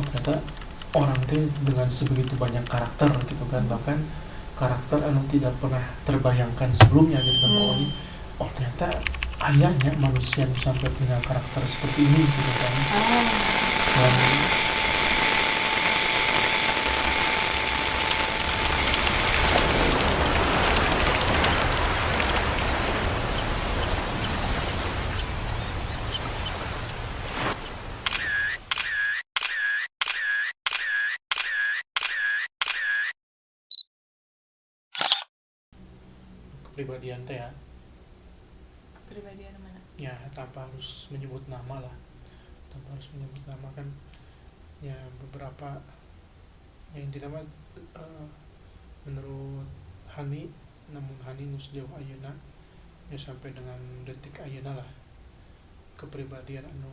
ternyata orang teh dengan sebegitu banyak karakter gitu kan, bahkan karakter anu tidak pernah terbayangkan sebelumnya gitu kan. Oh ternyata ayahnya manusia yang sampai punya karakter seperti ini gitu kan. Dan kepribadian teh ya, Kepribadian mana? ya tanpa harus menyebut nama lah, tanpa harus menyebut nama kan, ya beberapa yang intinya mah menurut Hani, namun Hani nu sejauh ayeuna ya sampai dengan detik ayeuna lah, kepribadian anu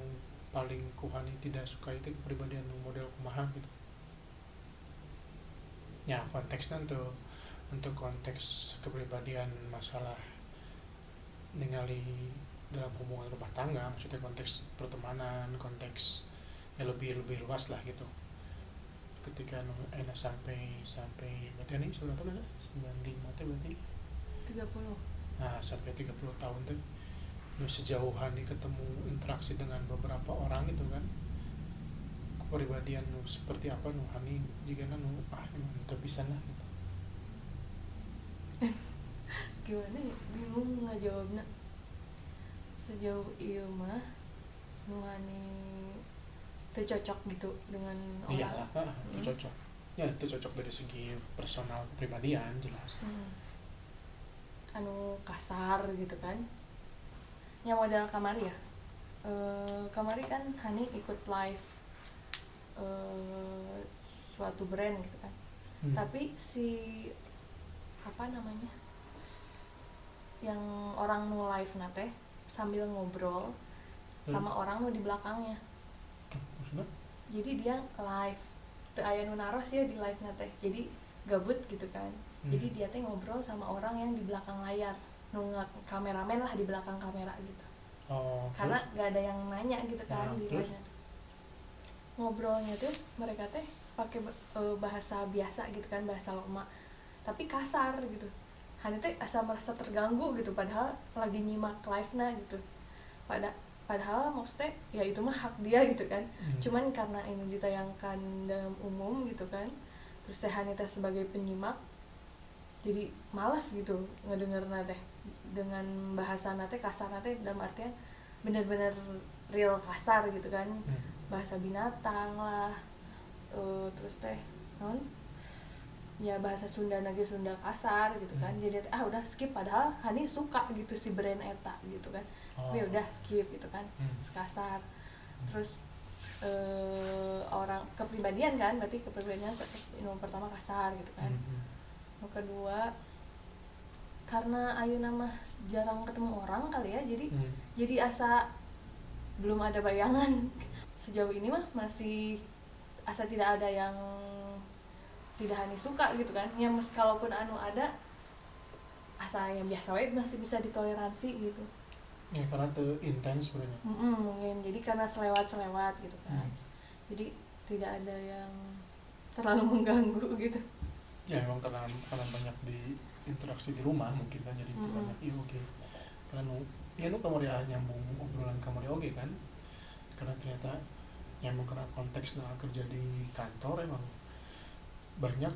paling ku Hani tidak suka itu kepribadian anu model kumaha gitu. Ya konteksnya untuk konteks kepribadian masalah ningali dalam hubungan rumah tangga, maksudnya konteks pertemanan, konteks ya lebih luas lah gitu. Ketika enak sampai berarti ini sudah tahun ada 95 teh berarti 30. nah sampai 30 tahun teh nu sejauh Hani ketemu interaksi dengan beberapa orang gitu kan, kepribadian nu seperti apa nu Hani jika nu emang teu bisa lah gitu. Gimana ya? Bingung ngajawabna. Sejauh ieu mah nuhani teu cocok gitu dengan Iyalah, orang. itu cocok. Ya itu cocok dari segi personal kepribadian jelas. Anu kasar gitu kan. Yang modal kamari ya. Kamari kan Hani ikut live suatu brand gitu kan. Tapi si apa namanya? Yang orang nu live nate sambil ngobrol sama orang nu di belakangnya. Maksudnya? Jadi dia live teu aya nu naros ya di live nate. Jadi gabut gitu kan. Jadi dia teh ngobrol sama orang yang di belakang layar, nu kameramen lah di belakang kamera gitu. Karena gak ada yang nanya gitu kan di live nate. Ngobrolnya tuh mereka teh pakai bahasa biasa gitu kan, bahasa loma. Tapi kasar gitu. Hani teh asa merasa terganggu gitu padahal lagi nyimak live-na gitu. Padahal maksudnya ya itu mah hak dia gitu kan. Cuman karena ini ditayangkan dalam umum gitu kan. Terus teh Hani teh sebagai penyimak jadi malas gitu ngedengerna teh dengan bahasa teh kasar teh dalam artian bener-bener real kasar gitu kan. Bahasa binatang lah. Terus teh non ya bahasa Sunda nage Sunda kasar gitu kan. Jadi udah skip padahal Hani suka gitu si brand eta gitu kan. Tapi udah skip gitu kan. Sekasar. Terus orang kepribadian kan, berarti kepribadian yang pertama kasar gitu kan. Yang kedua karena ayeuna mah jarang ketemu orang kali ya, jadi asa belum ada bayangan. Sejauh ini mah masih asa tidak ada yang tidak Hani suka gitu kan. Ya kalaupun anu ada asa yang biasa wae masih bisa ditoleransi gitu. Ya karena tuh intens sebenarnya. Mungkin jadi karena selewat gitu kan. Jadi tidak ada yang terlalu mengganggu gitu. Ya memang karena banyak di interaksi di rumah mungkin kan, jadi banyak oke. Karena kamari nyambung obrolan kamari oke kan. Karena ternyata nyambung karena konteksnya kerja di kantor emang banyak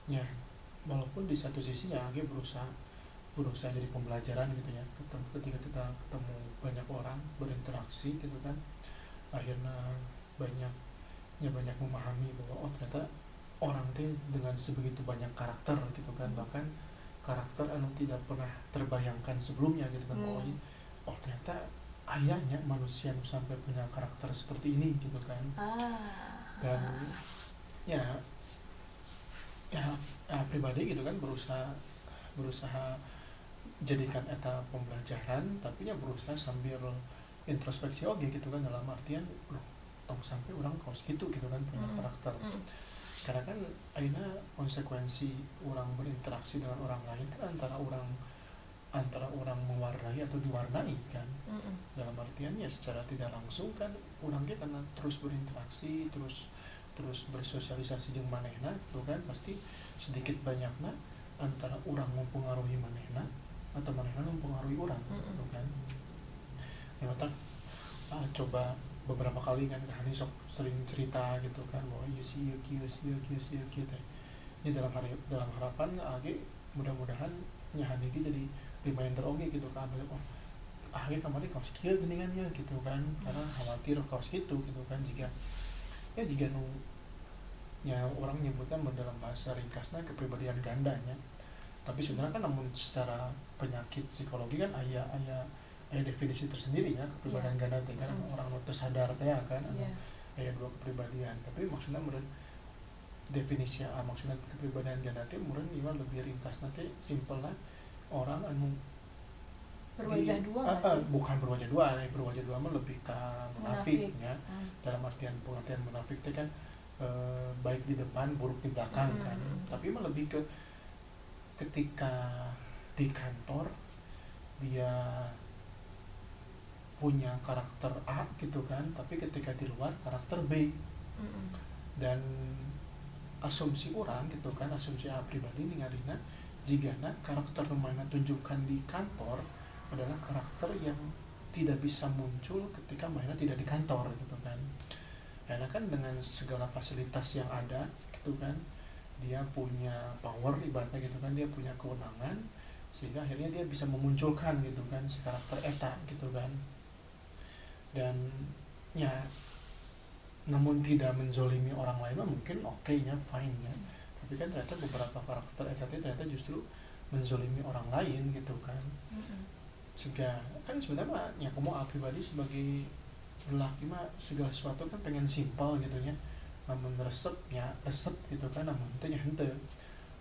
ya, walaupun di satu sisi ya dia berusaha jadi pembelajaran gitu ya, ketika kita ketemu banyak orang berinteraksi gitu kan, akhirnya banyak memahami bahwa ternyata orang teh dengan sebegitu banyak karakter gitu kan, bahkan karakter anu tidak pernah terbayangkan sebelumnya gitu kan. Oh ternyata ayahnya manusia yang sampai punya karakter seperti ini gitu kan. Dan ya pribadi gitu kan berusaha jadikan eta pembelajaran, tapi ya berusaha sambil introspeksi oke gitu kan, dalam artian tong sampai orang harus gitu kan punya karakter. Karena kan akhirnya konsekuensi orang berinteraksi dengan orang lain kan antara orang mewarnai atau diwarnai kan. Dalam artian ya secara tidak langsung kan orangnya karena terus berinteraksi, terus terus bersosialisasi jeung manehna gitu kan, pasti sedikit banyakna antara urang mempengaruhi manehna atau manehna mempengaruhi urang gitu kan. Ya mata coba beberapa kali kan Hani sok sering cerita gitu kan bahwa iya sih iya kieu sih iya kieu sih iya kieu teh. Ini dalam harapan mudah-mudahan nya Hani ge jadi reminder oge gitu kan, oh kamari kaos kieu geuningannya gitu kan, karena khawatir kaos gitu kan, jika nu nya orang nyebutkan dalam bahasa ringkasnya kepribadian gandanya, tapi sebenarnya kan namun secara penyakit psikologi kan aya definisi tersendiri ya kepribadian ganda teh kan, orang nu teu sadar teh kan aya dua kepribadian, tapi maksudnya meureun definisi maksudnya kepribadian ganda teh meureun ieu lebih ringkasna teh simpelna orang anu berwajah dua bukan berwajah dua mah lebih ke munafiknya. Dalam pengertian munafik teh kan baik di depan buruk di belakang kan, tapi mah lebih ke ketika di kantor dia punya karakter A gitu kan, tapi ketika di luar karakter B. Dan asumsi orang gitu kan, asumsi A pribadi ningalina jigana karakter mana tunjukkan di kantor adalah karakter yang tidak bisa muncul ketika mainnya tidak di kantor gitu kan. Karena kan dengan segala fasilitas yang ada gitu kan, dia punya power ibaratnya gitu kan, dia punya kewenangan sehingga akhirnya dia bisa memunculkan gitu kan si karakter eta gitu kan. Dan ya namun tidak menzolimi orang lain mah mungkin oke-nya fine nya, tapi kan ternyata beberapa karakter eta ternyata justru menzolimi orang lain gitu kan. Sehingga kan sebenarnya ya kamu pribadi sebagai lelaki mah segala sesuatu kan pengen simpel gitu ya, namun resep gitu kan, namun itu nya henteu.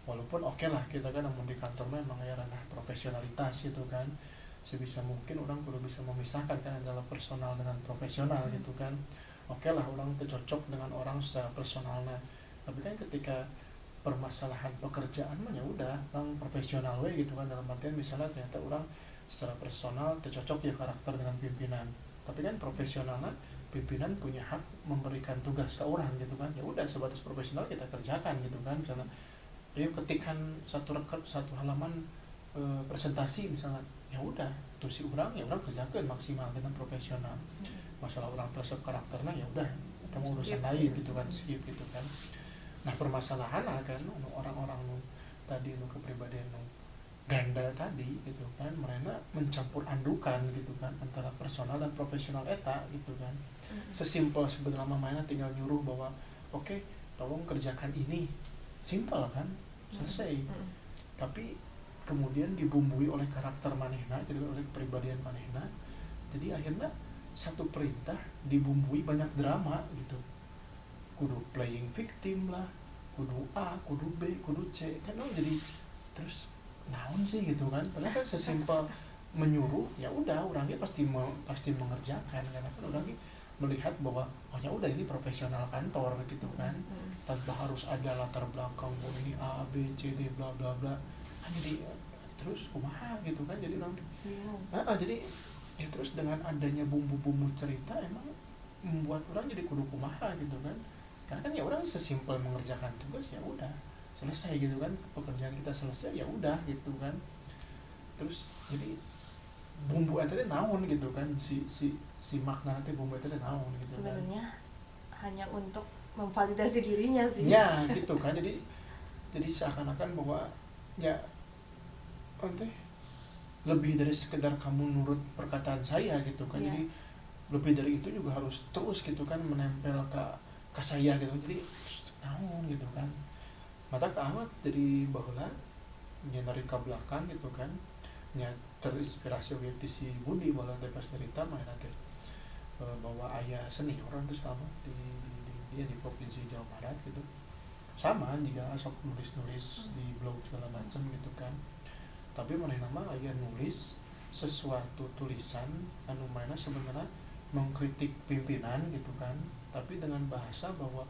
Walaupun oke lah kita kan namun di kantor mah emang ya ranah profesionalitas gitu kan, sebisa mungkin orang perlu bisa memisahkan kan antara personal dengan profesional gitu kan. Oke lah orang cocok dengan orang secara personalnya, tapi kan ketika permasalahan pekerjaan mah ya udah orang profesional we gitu kan, dalam artian misalnya ternyata orang secara personal cocok ya karakter dengan pimpinan, tapi kan profesionalnya pimpinan punya hak memberikan tugas ke orang gitu kan, ya udah sebatas profesional kita kerjakan gitu kan. Misalnya ayo ketikkan satu halaman presentasi misalnya, ya udah tuh si orang ya orang kerjakan maksimal dengan profesional. Masalah orang tersebut karakternya ya udah kamu urusan lain gitu kan, skip gitu kan. Nah permasalahan kan orang-orang tadi kepribadian ganda tadi gitu kan, mereka mencampur adukan gitu kan antara personal dan profesional eta gitu kan. Sesimpel sebenarnya mainnya tinggal nyuruh bahwa oke, tolong kerjakan ini, simpel kan, selesai. Tapi kemudian dibumbui oleh karakter manehna, jadi oleh kepribadian manehna, jadi akhirnya satu perintah dibumbui banyak drama gitu, kudu playing victim lah, kudu A, kudu B, kudu C kan, jadi terus naon sih gitu kan. Padahal kan sesimpel menyuruh ya udah orangnya pasti mengerjakan, karena kan orangnya melihat bahwa oh ya udah ini profesional kantor gitu kan, tanpa harus ada latar belakang oh ini A B C D bla bla bla. Jadi terus kumaha gitu kan, jadi orang jadi ya terus dengan adanya bumbu-bumbu cerita emang membuat orang jadi kudu kumaha gitu kan. Karena kan ya orang sesimpel mengerjakan tugas ya udah selesai gitu kan, pekerjaan kita selesai ya udah gitu kan. Terus jadi bumbu eta teh naon gitu kan, si makna teh bumbu eta teh naon gitu sebenarnya kan. Hanya untuk memvalidasi dirinya sih ya gitu kan. Jadi seakan-akan bahwa ya teh lebih dari sekedar kamu nurut perkataan saya gitu kan. Jadi lebih dari itu juga harus terus gitu kan menempel ke saya gitu. Jadi naon gitu kan. Mata ke amat dari baheula nya dari ke belakang gitu kan, nya terinspirasi oleh si Budi malah teh pas cerita main teh bahwa ayah seni orang tuh sama di provinsi Jawa Barat gitu, sama jika sok nulis di blog segala macam gitu kan. Tapi mana nama ayah nulis sesuatu tulisan anu mana sebenarnya mengkritik pimpinan gitu kan, tapi dengan bahasa bahwa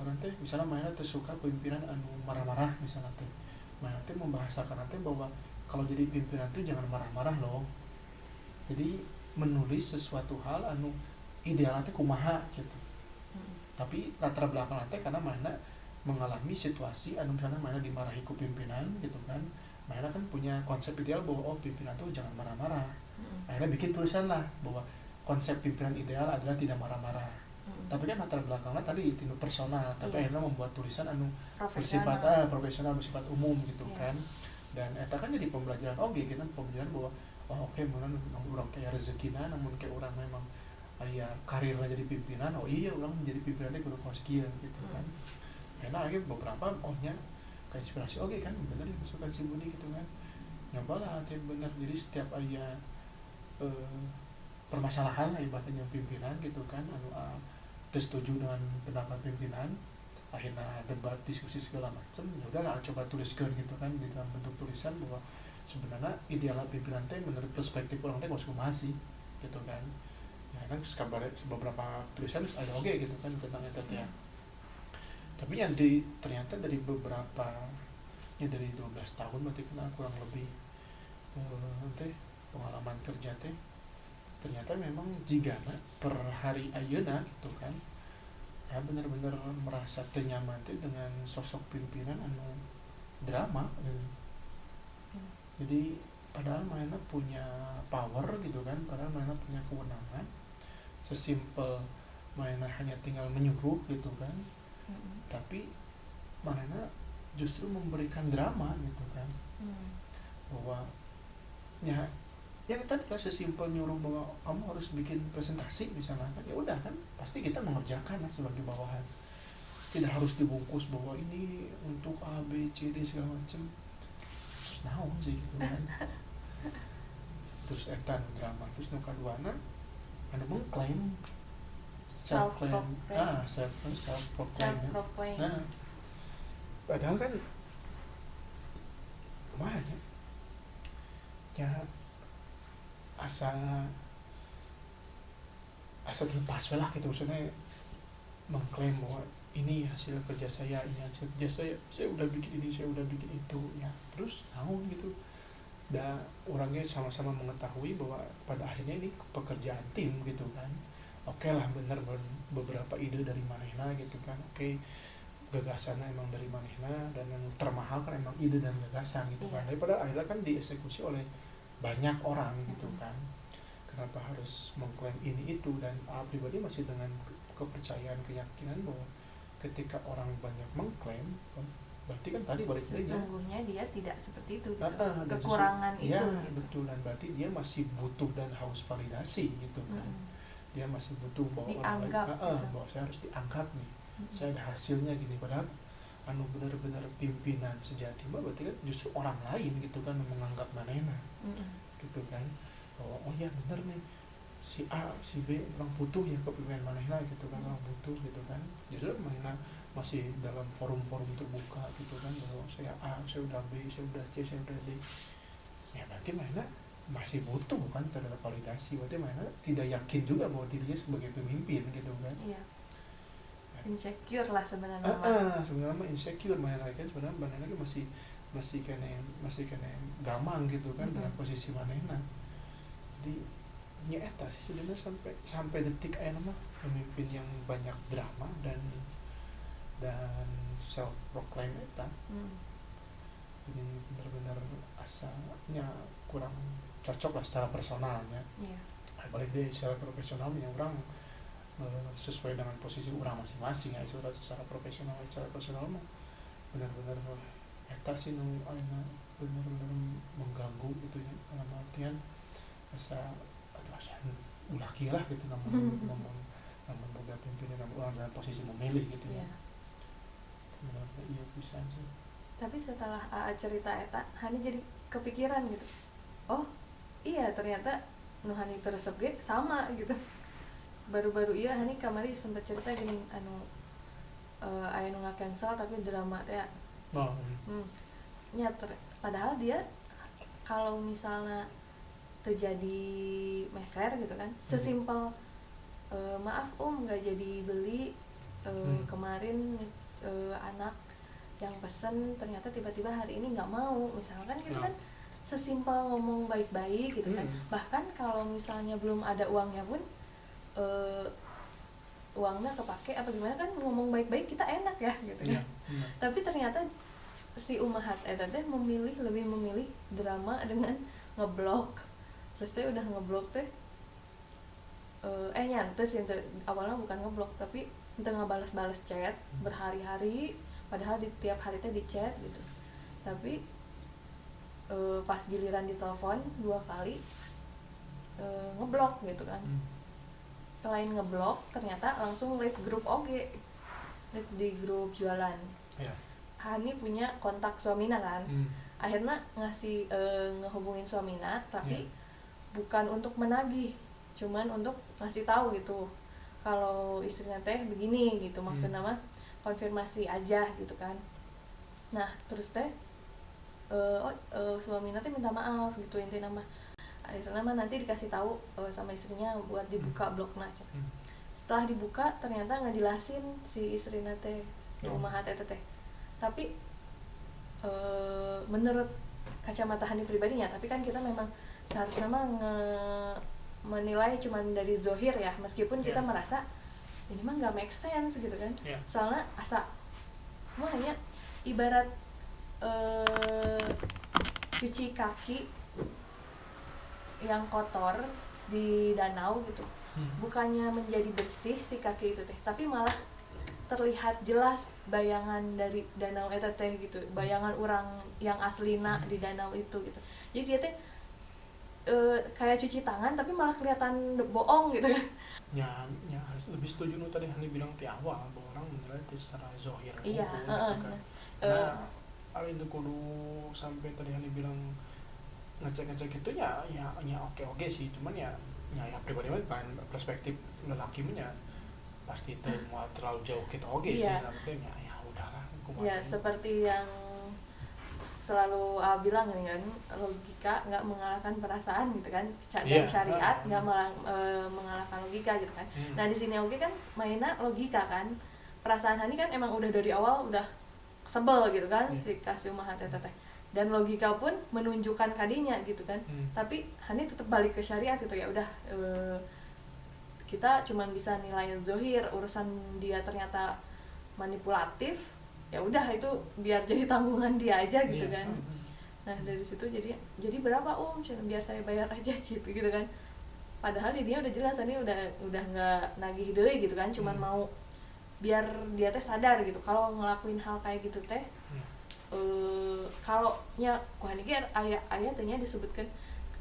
nanti misalnya mana tersuka pimpinan anu marah-marah misalnya teh, mana teh membahasakan nanti bahwa kalau jadi pimpinan tuh jangan marah-marah loh. Jadi menulis sesuatu hal anu idealnya teh kumaha gitu. tapi latar belakang teh karena mana mengalami situasi anu misalnya mana dimarahi ku pimpinan gitu kan, mana kan punya konsep ideal bahwa oh pimpinan tuh jangan marah-marah, akhirnya bikin tulisan lah bahwa konsep pimpinan ideal adalah tidak marah-marah. Tapi kan latar belakangnya tadi itu personal, tapi akhirnya membuat tulisan anu bersifat profesional, bersifat umum gitu kan. Dan eta kan jadi pembelajaran gitu kan, pembelajaran bahwa oh oke meureun urang kayak rezekina, namun kayak orang memang aya karirnya jadi pimpinan, oh iya orang menjadi pimpinan teh kudu kaos kieu gitu kan. Karena akhirnya beberapa ohnya kayak inspirasi kan bener ya masukan si Budi gitu kan. Nyobalah teh bener, jadi setiap aya permasalahan lah ibaratnya pimpinan gitu kan anu setuju dengan pendapat pimpinan, akhirnya debat diskusi segala macam, ya udahlah coba tuliskan gitu kan di dalam bentuk tulisan bahwa sebenarnya ideal pimpinan teh menurut perspektif orang teh kumaha sih gitu kan. Ya kan beberapa tulisan ada gitu kan tentang eta teh. Tapi yang ternyata dari beberapa dari 12 tahun berarti kena kurang lebih teh pengalaman kerja teh ternyata memang jigana per hari ayeuna gitu kan ya benar-benar merasa ternyaman dengan sosok pimpinan anu drama gitu. Jadi padahal mana punya power gitu kan, padahal mana punya kewenangan, sesimpel mana hanya tinggal menyuruh gitu kan, tapi mana justru memberikan drama gitu kan, bahwa ya tadi lah sesimpel nyuruh bahwa kamu harus bikin presentasi misalnya kan, ya udah kan pasti kita mengerjakan lah sebagai bawahan, tidak harus dibungkus bahwa ini untuk A B C D segala macam, terus naon sih gitu kan. Terus eta drama, terus nu kaduana anu mengklaim self proclaim. Nah padahal kan kumaha ya asa terlepas lah gitu, maksudnya mengklaim bahwa ini hasil kerja saya, ini hasil kerja saya udah bikin ini, saya udah bikin itu ya, terus naon gitu. Dan orangnya sama-sama mengetahui bahwa pada akhirnya ini pekerjaan tim gitu kan. Oke lah bener beberapa ide dari manehna gitu kan, oke gagasannya emang dari manehna, dan yang termahal kan emang ide dan gagasan gitu kan. Daripada akhirnya kan dieksekusi oleh banyak orang gitu kan. Kenapa harus mengklaim ini itu, dan pribadi masih dengan kepercayaan, keyakinan bahwa ketika orang banyak mengklaim berarti kan tadi balik lagi sesungguhnya dia tidak seperti itu gitu. Kekurangan itu ya, gitu. Betul, dan berarti dia masih butuh dan haus validasi gitu kan. Dia masih butuh bahwa dianggap orang lain, bahwa saya harus dianggap nih, saya ada hasilnya gini. Padahal anu benar-benar pimpinan sejati mah berarti kan justru orang lain gitu kan menganggap manehna gitu kan, bahwa oh ya benar nih si A si B orang butuh ya kepemimpinan manehna gitu kan, orang butuh gitu kan. Justru manehna masih dalam forum-forum terbuka gitu kan, bahwa saya A, saya udah B, saya udah C, saya udah D, ya berarti manehna masih butuh kan terhadap validasi, berarti manehna tidak yakin juga bahwa dirinya sebagai pemimpin gitu kan. Iya. Insecure lah sebenarnya. Sebenarnya insecure manehna kan, sebenarnya manehna masih kena gamang gitu kan dengan posisi manehna. Jadi nya eta sih sebenarnya sampai detik aya mah pemimpin yang banyak drama dan self proclaim eta. Jadi benar-benar asalnya kurang cocok lah secara personalnya. Balik deh secara profesional yang orang sesuai dengan posisi orang masing-masing ya, secara profesional, secara personal mah benar-benar eta sih nu ayeuna benar-benar mengganggu gitu ya, dalam artian asa ulah kira gitu namun boga pimpinan orang dalam posisi memilih gitu ya. Benar-benar iya bisa sih. Tapi setelah cerita eta Hani jadi kepikiran gitu, oh iya ternyata nu Hani teresep ge sama gitu. Baru-baru iya Hani kamari sempat cerita gini anu aya nu ngacancel tapi drama teh padahal dia kalau misalnya terjadi meser gitu kan, sesimpel maaf nggak jadi beli kemarin anak yang pesen ternyata tiba-tiba hari ini nggak mau misalkan gitu kan, sesimpel ngomong baik-baik gitu kan. Bahkan kalau misalnya belum ada uangnya pun uangnya kepake apa gimana kan, ngomong baik-baik kita enak ya gitu kan. Tapi ternyata si umahat eta teh lebih memilih drama dengan ngeblok. Terus teh udah ngeblok teh nyantes ya, awalnya bukan ngeblok tapi ente ngebalas-balas chat berhari-hari, padahal di tiap hari teh di chat gitu. Tapi pas giliran ditelepon 2 kali ngeblok gitu kan. Selain ngeblok ternyata langsung leave grup oge, leave di grup jualan. Hani punya kontak suamina kan, akhirnya ngasih ngehubungin suamina tapi bukan untuk menagih, cuman untuk ngasih tahu gitu kalau istrinya teh begini gitu, maksudnya mah konfirmasi aja gitu kan. Nah terus teh suamina teh minta maaf gitu, intinya mah akhirnya mah nanti dikasih tahu sama istrinya buat dibuka blognya. Setelah dibuka ternyata ngejelasin si istrinya teh, si umahat eta teh. Tapi menurut kacamata Hani pribadinya, tapi kan kita memang seharusnya mah menilai cuman dari zohir ya, meskipun kita merasa ini mah nggak make sense gitu kan. Soalnya asa makanya ibarat cuci kaki yang kotor di danau gitu, bukannya menjadi bersih si kaki itu teh, tapi malah terlihat jelas bayangan dari danau eta teh gitu, bayangan orang yang aslina di danau itu gitu. Jadi dia teh kayak cuci tangan tapi malah kelihatan bohong gitu kan. Ya harus lebih setuju nu tadi Hani bilang di awal bahwa orang menilai itu secara zohir. Iya, gitu kan. Nah, itu kudu sampai tadi Hani bilang ngecek itu ya oke sih, cuman ya pribadi kan perspektif lelaki nya pasti itu mau terlalu jauh kita sih, namanya ya udahlah. Ya seperti yang selalu bilang kan, logika nggak mengalahkan perasaan gitu kan, dan syariat nggak mengalahkan logika gitu kan. Nah di sini oke kan mainnya logika kan, perasaan Hani kan emang udah dari awal udah sebel gitu kan si kasih umahat eta teh, dan logika pun menunjukkan kadinya gitu kan. Tapi Hani tetap balik ke syariat gitu, ya udah kita cuman bisa nilai zohir, urusan dia ternyata manipulatif ya udah itu biar jadi tanggungan dia aja gitu kan. Nah dari situ jadi berapa biar saya bayar aja gitu kan, padahal dia udah jelas ini udah nggak nagih deui gitu kan, cuman mau biar dia teh sadar gitu kalau ngelakuin hal kayak gitu teh kalau nya ayat tehnya disebutkan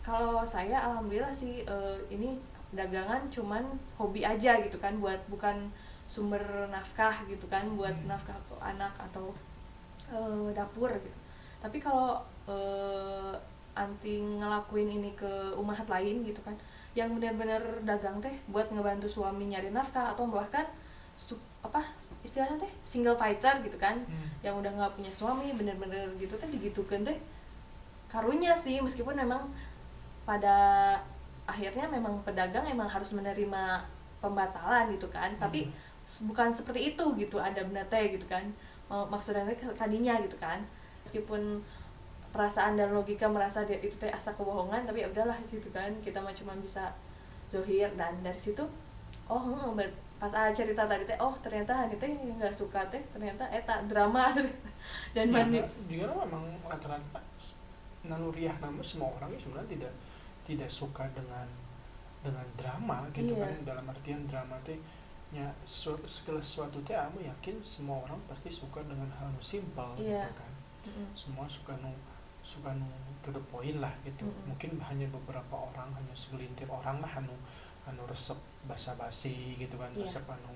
kalau saya alhamdulillah sih ini dagangan cuman hobi aja gitu kan, bukan sumber nafkah gitu kan, buat nafkah ke anak atau dapur gitu. Tapi kalau anti ngelakuin ini ke umahat lain gitu kan, yang benar-benar dagang teh buat ngebantu suami nyari nafkah atau bahkan istilahnya teh single fighter gitu kan, yang udah nggak punya suami bener-bener gitu teh digitukan teh karunya sih, meskipun memang pada akhirnya memang pedagang emang harus menerima pembatalan gitu kan, tapi bukan seperti itu gitu, ada benar teh gitu kan, maksudnya kadinya gitu kan, meskipun perasaan dan logika merasa itu teh asa kebohongan, tapi ya udahlah gitu kan, kita mah cuma bisa zohir. Dan dari situ pas cerita tadi teh ternyata Hani teh nggak suka teh ternyata eta drama dan juga memang rata-rata naluriah nama semua orang sebenarnya tidak suka dengan drama gitu kan, dalam artian drama teh nya segala sesuatu teh aku yakin semua orang pasti suka dengan hal simpel gitu kan. Semua suka nu to the point lah gitu. Mungkin hanya beberapa orang, hanya segelintir orang lah anu resep basa-basi gitu kan, resep anu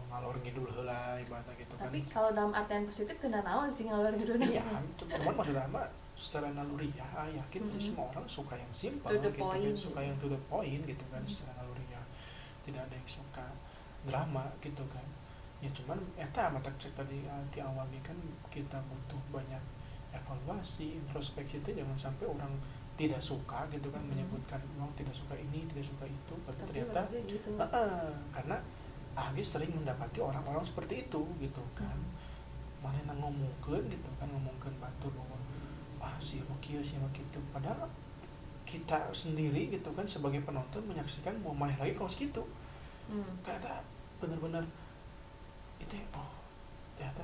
ngalor ngidul heula ibaratnya gitu kan. Tapi kalau dalam artian positif teu naon sih ngalor ngidul. Iya, cuman maksudnya mah secara naluriah yakin semua orang suka yang simpel gitu kan, suka yang to the point gitu kan. Secara naluriah tidak ada yang suka drama gitu kan. Ya cuman eta mata cek tadi di awal kan kita butuh banyak evaluasi, introspeksi itu jangan sampai orang tidak suka gitu kan, menyebutkan orang tidak suka ini, tidak suka itu, tapi ternyata gitu. Karena Agi sering mendapati orang-orang seperti itu gitu kan. Mana ngomongkeun gitu kan, ngomongkeun batur bahwa si Rocky si gitu, padahal kita sendiri gitu kan sebagai penonton menyaksikan mau main lagi kalau segitu. Karena bener-bener itu oh ternyata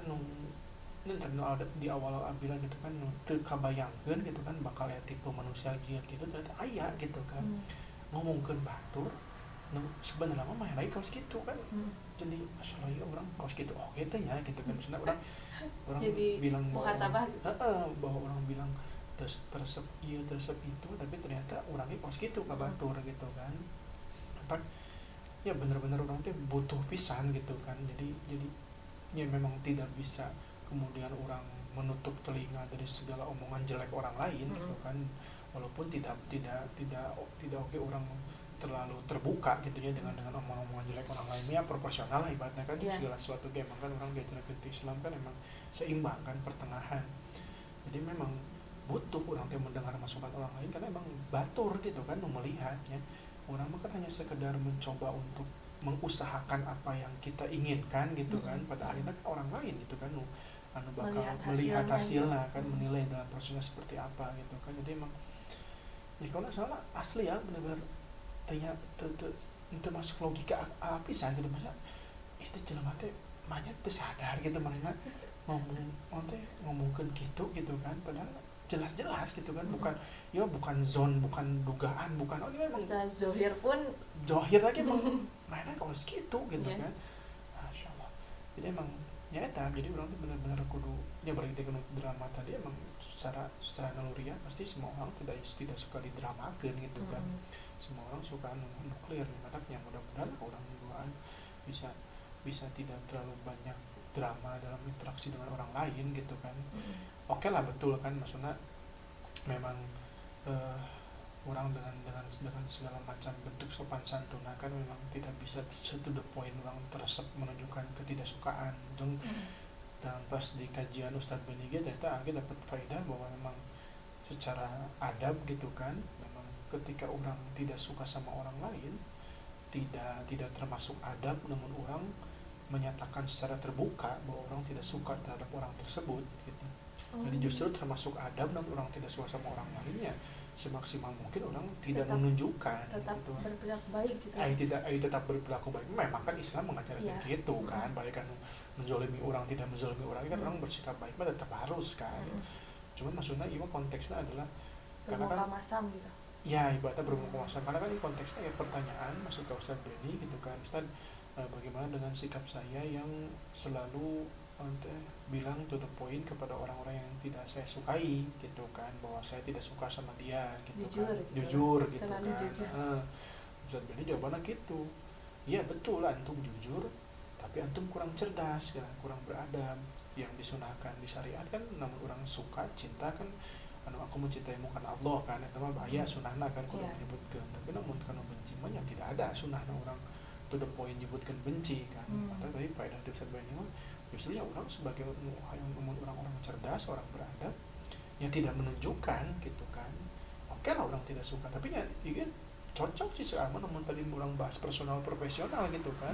ada di awal bilang gitu kan teu kabayangkeun gitu kan bakal tipe manusia gitu ternyata aya gitu kan ngomongkeun batur sebenarnya mah main lagi kaos gitu kan jadi masya Allah ya orang kaos gitu oh gitu ya gitu kan maksudnya orang jadi bilang muhasabah bahwa orang bilang tersep iya tersep itu tapi ternyata orangnya kaos gitu ke batur gitu kan apa ya benar-benar orang tuh butuh pisan gitu kan jadi ya memang tidak bisa kemudian orang menutup telinga dari segala omongan jelek orang lain gitu kan walaupun tidak oke orang terlalu terbuka gitu ya dengan omongan jelek orang lainnya proporsional lah ibaratnya kan segala sesuatu game kan orang diajaran ke Islam kan emang seimbang kan pertengahan jadi memang butuh orang yang mendengar masukan orang lain karena emang batur gitu kan melihatnya orang mah kan hanya sekedar mencoba untuk mengusahakan apa yang kita inginkan gitu kan pada akhirnya kan orang lain itu kan anu bakal melihat hasilnya kan menilai dalam prosesnya seperti apa gitu kan jadi emang ya kalau salah asli ya benar-benar ternyata itu masuk logika apa sih gitu masa itu jelema teh banyak tersadar gitu mereka ngomongkan gitu kan padahal jelas gitu kan bukan zone bukan dugaan bukan oh ini memang zohir pun zohir lagi emang mainnya kalau segitu gitu kan Masya Allah jadi emang nyata jadi orang tuh benar-benar kudu ya balik ke drama tadi emang secara naluriah pasti semua orang tidak suka didramakan gitu kan semua orang suka nuklir mataknya mudah-mudahan orang duaan bisa tidak terlalu banyak drama dalam interaksi dengan orang lain gitu kan oke lah betul kan maksudnya memang orang dengan segala macam bentuk sopan santun kan memang tidak bisa to the point orang teresep menunjukkan ketidaksukaan dan pas di kajian Ustadz Benige ternyata agak dapat faedah bahwa memang secara adab gitu kan memang ketika orang tidak suka sama orang lain tidak termasuk adab namun orang menyatakan secara terbuka bahwa orang tidak suka terhadap orang tersebut gitu. Jadi justru termasuk adab namun orang tidak suka sama orang lainnya semaksimal mungkin orang tidak menunjukkan tetap gitu. Berperilaku baik gitu. Tetap berperilaku baik. Memang kan Islam mengajarkan gitu kan, baik kan menzolimi orang tidak menzolimi orang kan orang bersikap baik mah tetap harus kan. Cuman maksudnya ini konteksnya adalah karena kan masam gitu. Ya ibaratnya bermuka masam karena kan ini konteksnya ya pertanyaan masuk ke Ustadz Beni gitu kan Ustadz bagaimana dengan sikap saya yang selalu bilang to the point kepada orang-orang yang tidak saya sukai gitu kan bahwa saya tidak suka sama dia gitu jujur gitu kan Ustadz Beni jawabannya gitu iya betul antum jujur tapi antum kurang cerdas ya, kurang beradab yang disunahkan di syariat kan namun orang suka cinta kan aku mencintaimu karena Allah kan itu mah bahaya sunahna kan kalau menyebutkan tapi namun karena benci mah yang tidak ada sunahna orang to the point menyebutkan benci kan atau tadi faedah Ustadz Beni mah justru ya orang sebagai orang-orang cerdas orang beradab yang tidak menunjukkan gitu kan oke lah orang tidak suka tapi ya ini cocok sih soalnya namun tadi orang bahas personal profesional gitu kan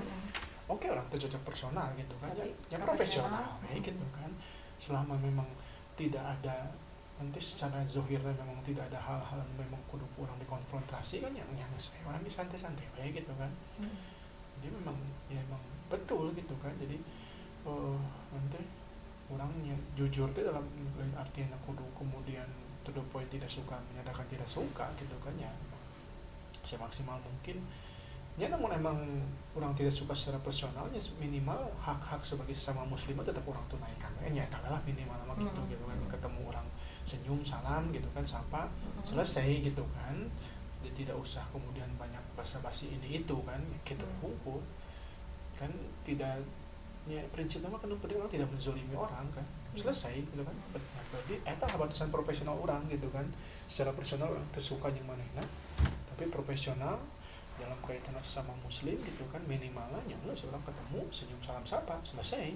oke orang itu cocok personal gitu kan ya profesional gitu kan selama memang tidak ada nanti secara zohirnya memang tidak ada hal-hal yang memang kudu orang dikonfrontasi kan yang sesuai orang santai-santai baik gitu kan jadi memang ya emang betul gitu kan jadi nanti orangnya jujur itu dalam artinya kudu kemudian to the point tidak suka menyatakan tidak suka gitu kan ya semaksimal mungkin ya namun emang orang tidak suka secara personalnya minimal hak-hak sebagai sesama muslim tetap orang tunaikan ya lah minimal gitu gitu kan ketemu orang senyum salam gitu kan sapa selesai gitu kan jadi tidak usah kemudian banyak basa-basi ini itu kan gitu hukum kan tidak ya prinsipnya kan penting orang tidak menzolimi orang kan selesai gitu kan berarti eta batasan profesional orang gitu kan secara personal orang tersuka yang mana tapi profesional dalam kaitan sama muslim gitu kan minimalnya seorang ketemu senyum salam sapa selesai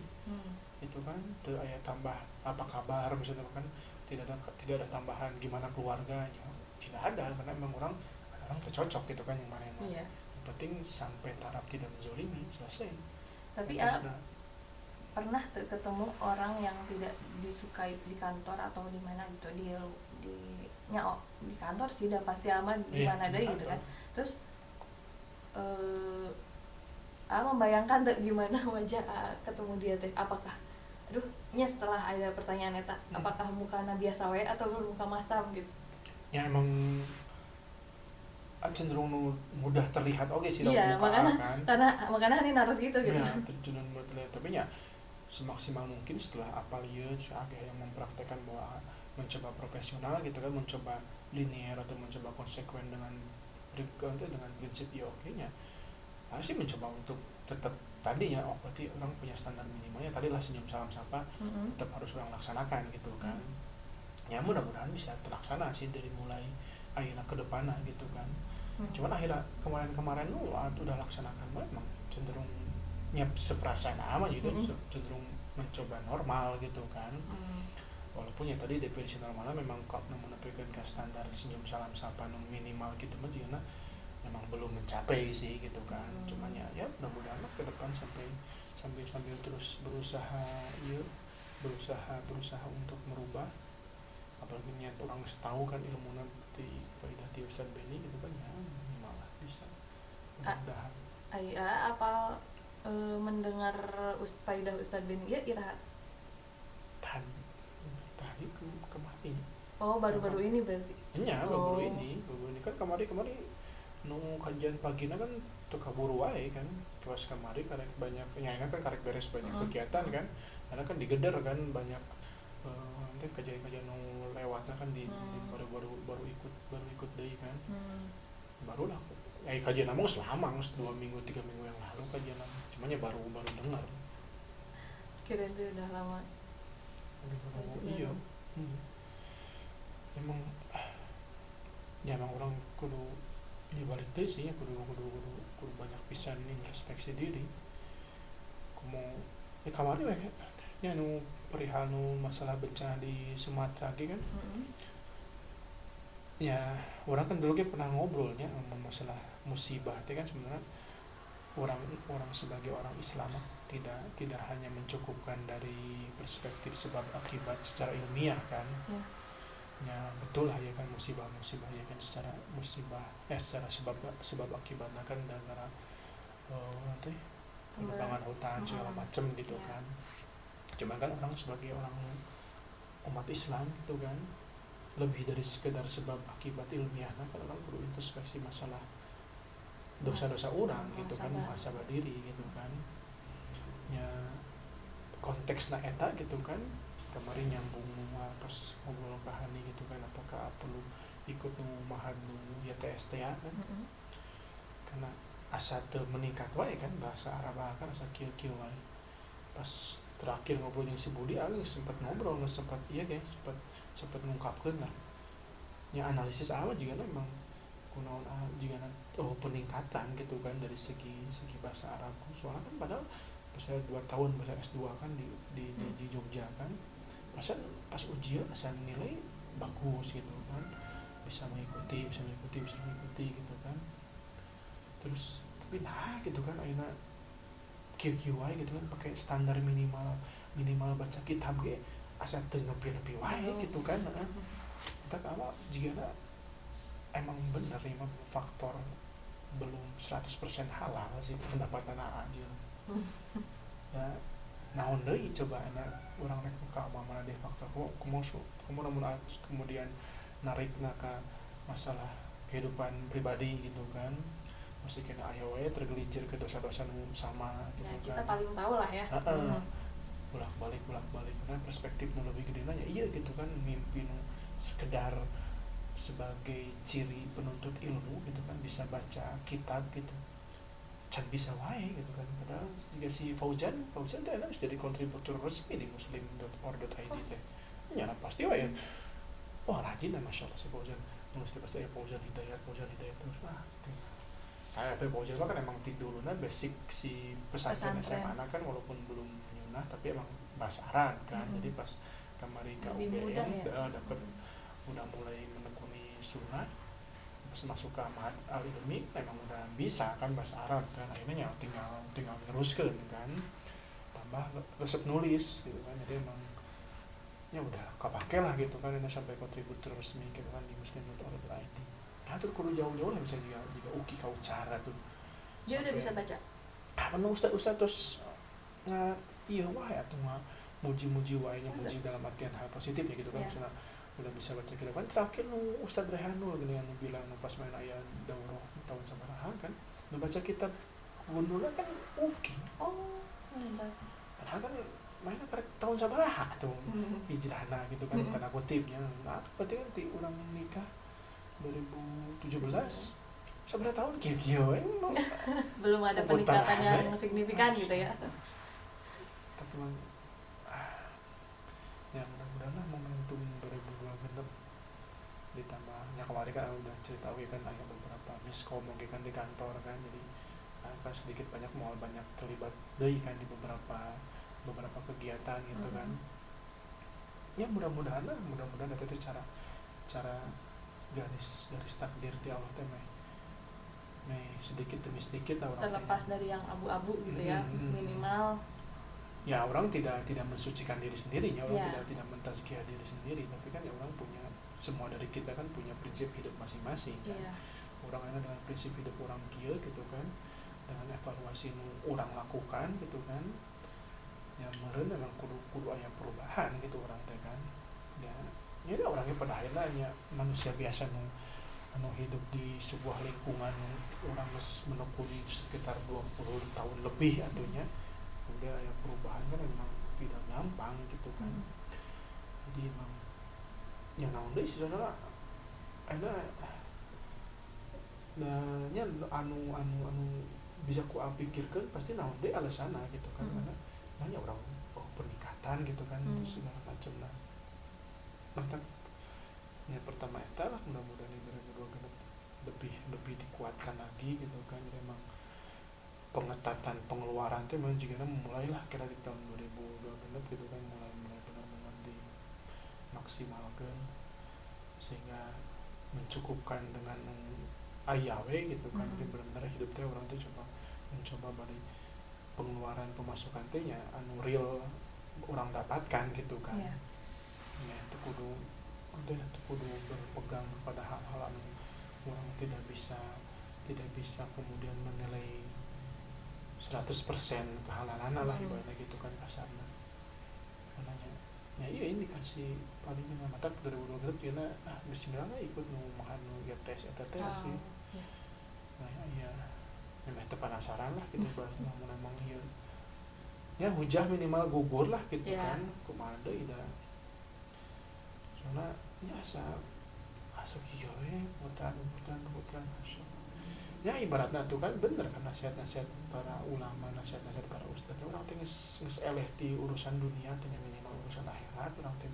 itu kan tuh ayat tambah apa kabar misalnya kan tidak ada tambahan gimana keluarganya tidak ada karena memang orang tercocok gitu kan yang mana yang penting sampai taraf tidak menzolimi selesai tapi pernah ketemu orang yang tidak disukai di kantor atau di mana gitu di kantor sih udah pasti aman di mana deh gitu kan terus membayangkan tuh gimana wajah ketemu dia teh, apakah aduh nya setelah ada pertanyaan eta apakah mukana biasa we atau bermuka masam gitu. Ya emang cenderung mudah terlihat oke sih dalam Iya, muka kan. makanya ini harus gitu gitu. Ya, cenderung mudah terlihat, tapi ya semaksimal mungkin setelah apa lieu yang mempraktekkan bahwa mencoba profesional gitu kan, mencoba linear atau mencoba konsekuen dengan prinsip ya oke nya. Sih mencoba untuk tetap tadinya berarti orang punya standar minimalnya tadi lah senyum salam sapa tetap harus orang laksanakan gitu kan. Ya mudah-mudahan bisa terlaksana sih dari mulai akhirnya ke depannya gitu kan. Cuman akhirnya kemarin udah laksanakan memang cenderung ya seperasaan aman gitu, cenderung mencoba normal gitu kan. Walaupun ya tadi definisi normalnya memang kalau menepikan ke standar senyum salam sapa minimal gitu mah juga memang belum mencapai sih gitu kan. Cuman ya mudah-mudahan ke depan sambil terus berusaha untuk merubah, apalagi niat orang tahu kan ilmu di Faidah ti Ustaz Beni gitu kan ya malah bisa mudah-mudahan. Apal mendengar Faidah Ustaz Beni ya ira tadi kemarin. Oh baru-baru ini berarti? Iya baru ini kan kemarin nu kajian pagina kan tuh kaburu wae kan, terus kemarin karek banyak kan karek beres banyak kegiatan kan, karena kan digeder kan banyak nanti kajian nu lewatnya kan di baru ikut deui kan. Barulah kajian namun selama 2 minggu 3 minggu yang lalu kajian cuman ya baru dengar. Kira itu udah lama. Iya. Emang orang kudu balik deh sih ya kudu banyak pisan introspeksi diri. Kemarin ya nu perihal nu masalah bencana di Sumatera gitu kan. Ya orang kan dulu pernah ngobrolnya masalah musibah itu kan sebenarnya orang sebagai orang Islam tidak hanya mencukupkan dari perspektif sebab akibat secara ilmiah kan. Ya betul lah ya kan musibah ya kan secara sebab akibatnya kan gara-gara nanti penebangan hutan segala macem gitu kan. Cuman kan orang sebagai orang umat Islam gitu kan lebih dari sekedar sebab akibat ilmiah kan orang perlu introspeksi masalah dosa-dosa orang gitu kan, muhasabah diri gitu kan. Ya konteksna eta gitu kan kemarin nyambung pas ngobrol ke Hani gitu kan, apakah perlu ikut ngumahan ya TST ya kan. Karena asa meningkat wae kan bahasa Arab kan asa kieu wae. Pas terakhir ngobrol yang si Budi sempat ngobrol sempat ngungkapkeun lah. Ya analisis awal juga memang kunaon juga peningkatan gitu kan dari segi bahasa Arab. Soalnya kan padahal pas 2 tahun bahasa S2 kan di Jogja kan. Pas ujian asal nilai bagus gitu kan, bisa mengikuti gitu kan. Terus tapi gitu kan akhirnya kieu wae gitu kan pakai standar minimal baca kitab ge asa teu nepi wae gitu kan. Kita kalau jigana emang bener nih faktor belum 100% halal sih pendapatan aja. Ya naon deui coba urang rek ka mana deh faktor kemudian narikna ka masalah kehidupan pribadi gitu kan. Mesti kena aya we tergelincir ke dosa-dosa nu sama gitu ya, kan. kita paling tahu lah ya. Bolak-balik nah perspektif nu lebih gede nya iya gitu kan, mimpi nu sekedar sebagai ciri penuntut ilmu gitu kan bisa baca kitab gitu. Can bisa wae gitu kan. Padahal jika si Fauzan teh harus jadi kontributor resmi di muslim.or.id teh. Ya pasti wae. Wah rajin Masya Allah si Fauzan. Nulis pasti Fauzan Hidayat terus saya Fauzan kan emang tidurnya basic si pesantren SMA kan walaupun belum nyunah tapi emang bahasa Arab kan. Jadi pas kemarin ke UGM dapat udah mulai menekuni sunnah. Pas masuk ke Ahmad Al-Ilmi emang udah bisa kan bahasa Arab kan, akhirnya tinggal neruskeun kan, tambah resep nulis gitu kan. Jadi emang ya udah kepake lah gitu kan, ini sampai kontributor resmi gitu kan di muslim.org.id. Nah tuh kudu jauh-jauh lah bisa juga uki kau cara tuh dia udah bisa baca anu ustad terus nggak iya wah ya tuh mah muji-muji wae muji dalam artian hal positif ya gitu kan, Iya. misalnya udah bisa baca kitab kan terakhir nu Ustad Rehanul gini yang bilang nu pas main ayat daurah tahun sabaraha kan nu baca kitab gundula kan oke Oh, mantap. padahal kan mainnya pada tahun sabaraha tuh hijrahna gitu kan tanda kutipnya, nah berarti kan ti orang nikah 2017 seberapa tahun kira-kira emang Belum ada peningkatan yang signifikan gitu ya. tapi memang ya mudah-mudahan lah momentum 2026 ditambahnya kemarin kan udah cerita kan ada beberapa miskom mungkin kan di kantor kan, jadi kan sedikit banyak mau banyak terlibat deh kan di beberapa kegiatan gitu kan. Ya mudah-mudahan itu cara garis takdir di Allah teh meh sedikit demi sedikit lah orang Terlepas dari yang abu-abu gitu ya, minimal ya orang tidak mensucikan diri sendiri ya, orang Yeah. tidak mentazkiyah diri sendiri, tapi kan ya orang punya, semua dari kita kan punya prinsip hidup masing-masing kan. Iya. Orang ada dengan prinsip hidup orang kia gitu kan, dengan evaluasi nu orang lakukan gitu kan, ya meureun memang kudu aya perubahan gitu orang teh kan. Ya jadi orangnya pada akhirnya manusia biasa nu hidup di sebuah lingkungan orang menekuni sekitar 20 tahun lebih atunya, udah ya perubahan kan memang tidak gampang gitu kan. Jadi emang ya naon deui sih saudara ada nya anu bisa ku pikirkeun pasti naon deui alasanna gitu kan, karena nanya orang pernikahan gitu kan, segala macam lah. Mantap. Ya pertama eta lah mudah-mudahan di 2020 lebih dikuatkan lagi gitu kan. Jadi emang pengetatan pengeluaran itu memang jika mulailah kira di tahun 2020 gitu kan, mulai benar-benar dimaksimalkan sehingga mencukupkan dengan ayawe gitu kan. Jadi benar-benar hidupnya orang itu mencoba balik pengeluaran pemasukan teh nya anu real orang dapatkan gitu kan. Yeah. Ya itu kudu berpegang pada hal-hal anu orang tidak bisa kemudian menilai 100% kehalalan lah ibaratnya gitu kan kasarnya. Karena ya iya indikasi paling mata 2020 ya bismillah ikut nu makan nu tes eta teh sih. Nah ya memang teu penasaran lah gitu bahas namun ieu. Ya hujah minimal gugur lah gitu kan. Kumaha deui da. Soalnya ya asa kieu we putan masuk. Ya ibaratnya tuh kan bener kan nasihat-nasihat para ulama, nasihat-nasihat para ustadz, orang teh geus eleh ti urusan dunia teh minimal urusan akhirat orang teh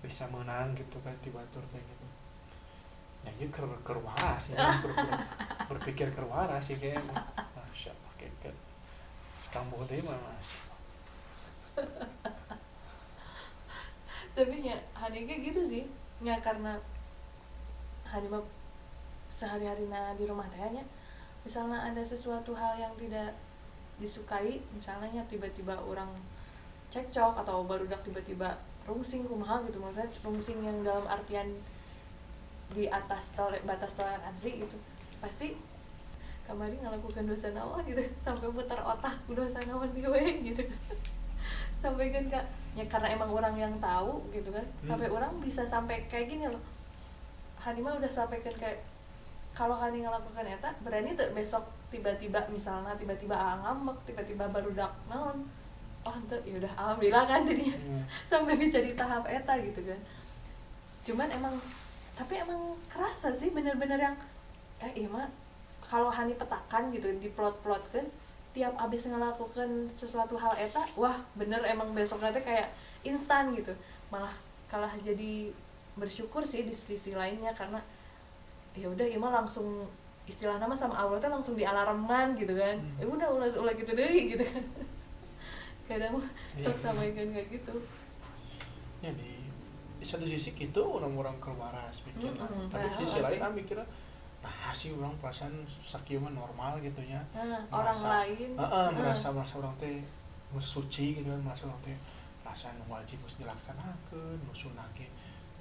bisa menang gitu kan ti batur teh gitu. Ya ieu keur waras ya, berpikir keur waras sih kayak masyaallah kayak sekambuh deui mah masyaallah. Tapi ya Hanega gitu sih ya, karena Hanima sehari-hari di rumah tehnya misalnya ada sesuatu hal yang tidak disukai, misalnya tiba-tiba orang cekcok atau barudak tiba-tiba rungsing kumaha gitu, maksudnya rungsing yang dalam artian di atas batas toleransi gitu, pasti kamari ngelakukan dosa naon gitu sampai putar otak dosa naon we gitu sampai kan kak ya karena emang orang yang tahu gitu kan, sampai orang bisa sampai kayak gini loh. Hanima udah sampaikan kayak kalau Hani ngelakukan eta berani tuh besok tiba-tiba misalnya tiba-tiba ngambek, tiba-tiba barudak naon, oh ente ya udah alhamdulillah kan jadinya sampai bisa di tahap eta gitu kan. Cuman emang tapi emang kerasa sih bener-bener yang iya mah kalau Hani petakan gitu di plot-plot kan tiap abis ngelakukan sesuatu hal eta wah bener emang besoknya teh kayak instan gitu, malah kalah jadi bersyukur sih di sisi lainnya karena ya udah ima langsung istilah nama sama Allah tuh langsung dialarman gitu kan. Ya udah ulah gitu deh gitu kan. Kadang sok sampaikan kayak gitu. Ya di satu sisi gitu orang-orang kewaras mikir. Tapi di sisi lain mikirnya nah sih orang perasaan sakieu mah normal gitu nya. Orang lain merasa orang teh suci gitu kan, merasa orang teh perasaan wajib harus dilaksanakeun, nu sunah ge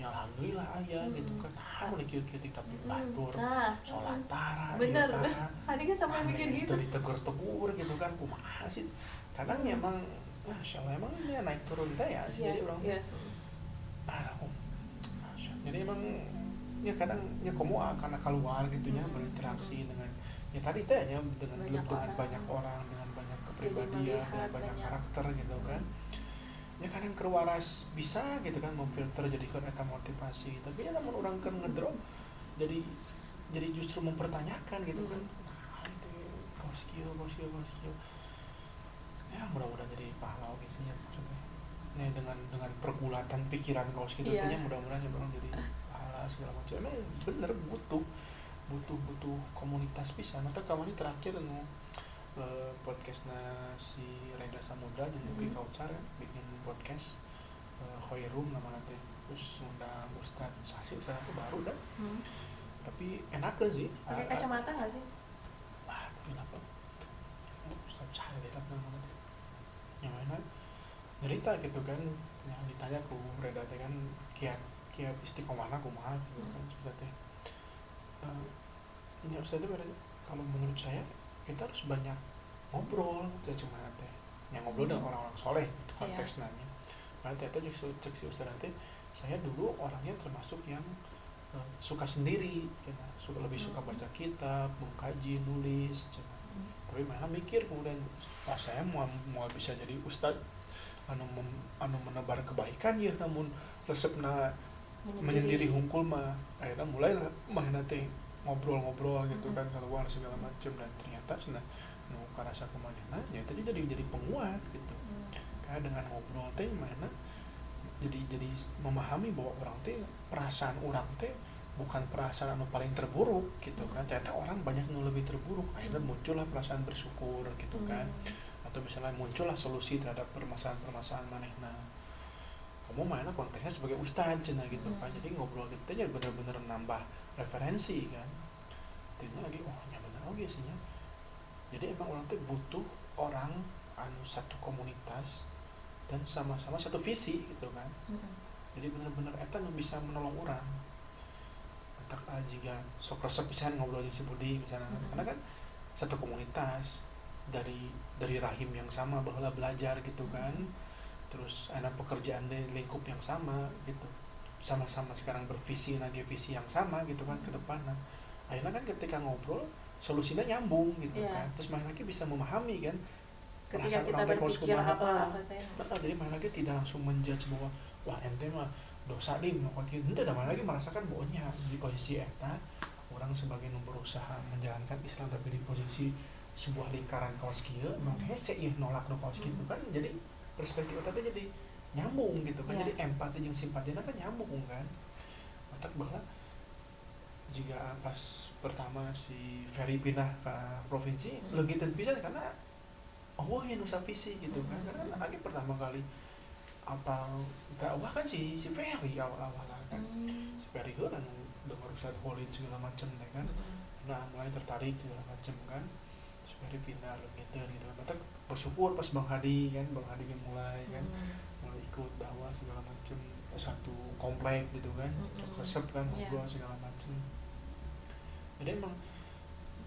ya alhamdulillah aya gitu kan mulai kieu-kieu tapi batur sholat tara bener tadi kan sampai mikir gitu ditegur-tegur gitu kan kumaha sih kadang memang Masya Allah emang ya naik turun teh ya sih jadi orang jadi emang ya kadang ya komoa karena keluar gitunya berinteraksi dengan ya tadi teh ya dengan banyak orang dengan banyak kepribadian dengan banyak karakter gitu kan ya kadang keluaras bisa gitu kan memfilter jadikan eta motivasi tapi ya namun orang kan ngedrop jadi justru mempertanyakan gitu kan kaos kieu ya mudah-mudahan jadi pahala gitu ya maksudnya ya dengan pergulatan pikiran kaos gitu punya mudah-mudahan ya orang jadi pahala segala macam emang bener butuh komunitas pisan atau kamu ini terakhir podcastnya si Reda Samudra dan Yuki Kautsar bikin podcast Khoirum nama nanti terus undang Ustadz itu baru dah tapi enak sih pakai kacamata nggak sih? Kenapa? Ustadz Sahir nama nanti yang mana cerita gitu kan yang ditanya ku Reda teh kan kiat istiqomahna kumaha gitu kan sudah teh ya Ustadz itu kalau menurut saya kita harus banyak ngobrol cuma teh yang ngobrol dengan orang-orang soleh itu konteksnya karena ternyata cek si Ustadz nanti saya dulu orangnya termasuk yang suka sendiri lebih suka baca kitab mengkaji nulis tapi malah mikir kemudian saya mau bisa jadi Ustadz anu menebar kebaikan ya namun resepna menyendiri hungkul mah akhirnya mulailah mana teh ngobrol-ngobrol gitu kan keluar segala macam dan ternyata cenah nu karasa kumanehna nya tadi jadi penguat gitu. Kayak dengan ngobrol teh mana jadi memahami bahwa orang teh perasaan orang teh bukan perasaan anu paling terburuk gitu kan. Ternyata orang banyak yang lebih terburuk. Akhirnya muncullah perasaan bersyukur gitu kan. Atau misalnya muncullah solusi terhadap permasalahan manehna. Kamu mainnya konteksnya sebagai ustadz cenah gitu kan. Jadi ngobrol kita jadi benar-benar nambah referensi kan. Artinya lagi benar oke sih nya. Jadi emang orang tuh butuh orang anu satu komunitas dan sama-sama satu visi gitu kan. Jadi benar-benar eta nu bisa menolong orang. Entar jika sok resep pisan ngobrol jeung si Budi misalnya karena kan satu komunitas dari rahim yang sama baheula belajar gitu kan. Terus ada pekerjaan di lingkup yang sama gitu, sama-sama sekarang bervisi lagi visi yang sama gitu kan ke depan. Akhirnya kan ketika ngobrol solusinya nyambung gitu kan, terus main lagi bisa memahami kan ketika kita berpikir apa jadi main lagi tidak langsung menjudge bahwa wah ente mah dosa nih melakukan itu, ente main lagi merasakan bahwanya di posisi eta orang sebagai berusaha menjalankan Islam tapi di posisi sebuah lingkaran kaos kieu emang hese ieu nolak no kaos kieu kan, jadi perspektif otak jadi nyambung gitu kan, jadi empati jeung simpatina kan nyambung kan. Otak bahwa jika pas pertama si Ferry pindah ke provinsi legitan pisan karena yang nusa visi gitu kan, karena lagi pertama kali apa dakwah kan si Ferry awal-awal kan, si Ferry kan dengar Ustaz Khalid segala macam kan, nah mulai tertarik segala macam kan. Ferry pindah gitu mata bersyukur pas Bang Hadi kan mulai ikut dakwah segala macem satu komplek gitu kan resep kan ngobrol segala macem. Jadi emang